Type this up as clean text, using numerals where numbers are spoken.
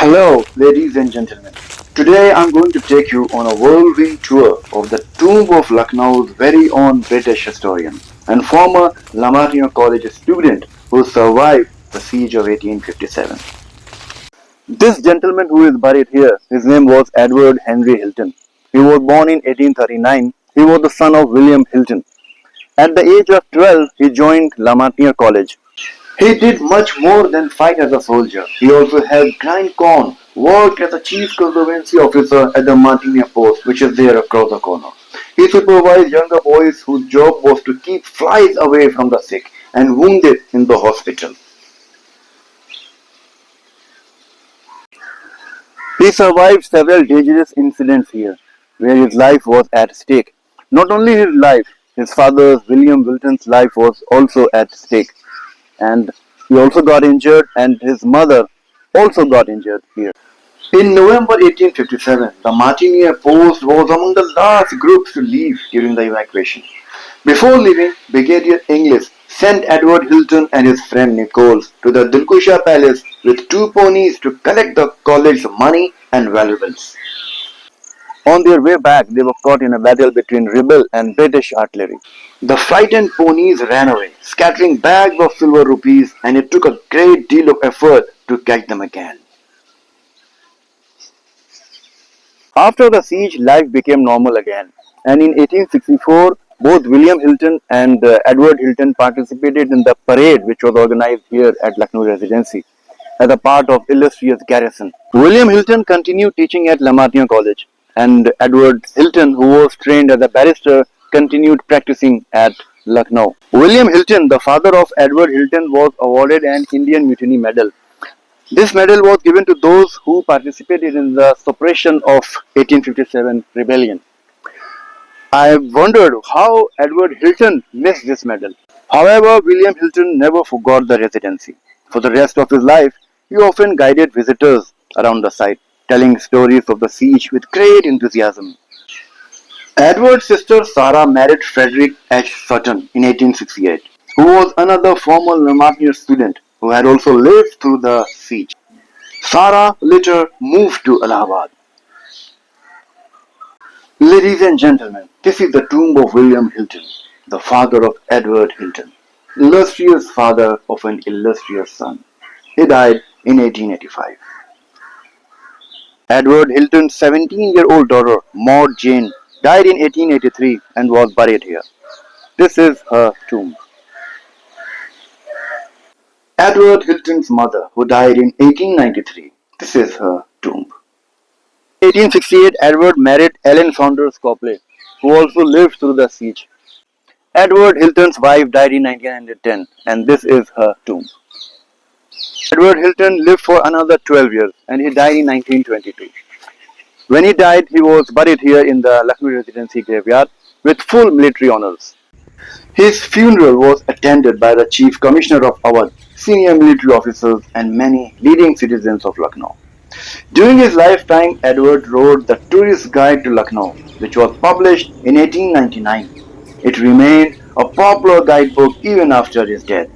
Hello, ladies and gentlemen. Today I'm going to take you on a whirlwind tour of the tomb of Lucknow's very own British historian and former Lamartniere College student who survived the siege of 1857. This gentleman who is buried here, his name was Edward Henry Hilton. He was born in 1839. He was the son of William Hilton. At the age of 12, he joined Lamartniere College. He did much more than fight as a soldier. He also helped grind corn, worked as a chief conservancy officer at the Martinia post, which is there across the corner. He supervised younger boys whose job was to keep flies away from the sick and wounded in the hospital. He survived several dangerous incidents here, where his life was at stake. Not only his life, his father's William Wilton's life was also at stake. And he also got injured, and his mother also got injured here. In November 1857, the Martiniere post was among the last groups to leave during the evacuation. Before leaving, Brigadier Inglis sent Edward Hilton and his friend Nichols to the Dilkusha Palace with two ponies to collect the college's money and valuables. On their way back, they were caught in a battle between rebel and British artillery. The frightened ponies ran away, scattering bags of silver rupees, and it took a great deal of effort to catch them again. After the siege, life became normal again, and in 1864, both William Hilton and Edward Hilton participated in the parade which was organized here at Lucknow Residency as a part of illustrious garrison. William Hilton continued teaching at Lamartniere College, and Edward Hilton, who was trained as a barrister, continued practicing at Lucknow. William Hilton, the father of Edward Hilton, was awarded an Indian Mutiny Medal. This medal was given to those who participated in the suppression of 1857 rebellion. I wondered how Edward Hilton missed this medal. However, William Hilton never forgot the Residency. For the rest of his life, he often guided visitors around the site, telling stories of the siege with great enthusiasm. Edward's sister Sarah married Frederick H. Sutton in 1868, who was another former Lamartniere student who had also lived through the siege. Sarah later moved to Allahabad. Ladies and gentlemen, this is the tomb of William Hilton, the father of Edward Hilton, illustrious father of an illustrious son. He died in 1885. Edward Hilton's 17-year-old daughter, Maud Jane, died in 1883 and was buried here. This is her tomb. Edward Hilton's mother, who died in 1893. This is her tomb. In 1868, Edward married Ellen Saunders Copley, who also lived through the siege. Edward Hilton's wife died in 1910, and this is her tomb. Edward Hilton lived for another 12 years, and he died in 1922. When he died, he was buried here in the Lucknow Residency graveyard with full military honors. His funeral was attended by the Chief Commissioner of Awadh, senior military officers, and many leading citizens of Lucknow. During his lifetime, Edward wrote The Tourist Guide to Lucknow, which was published in 1899. It remained a popular guidebook even after his death.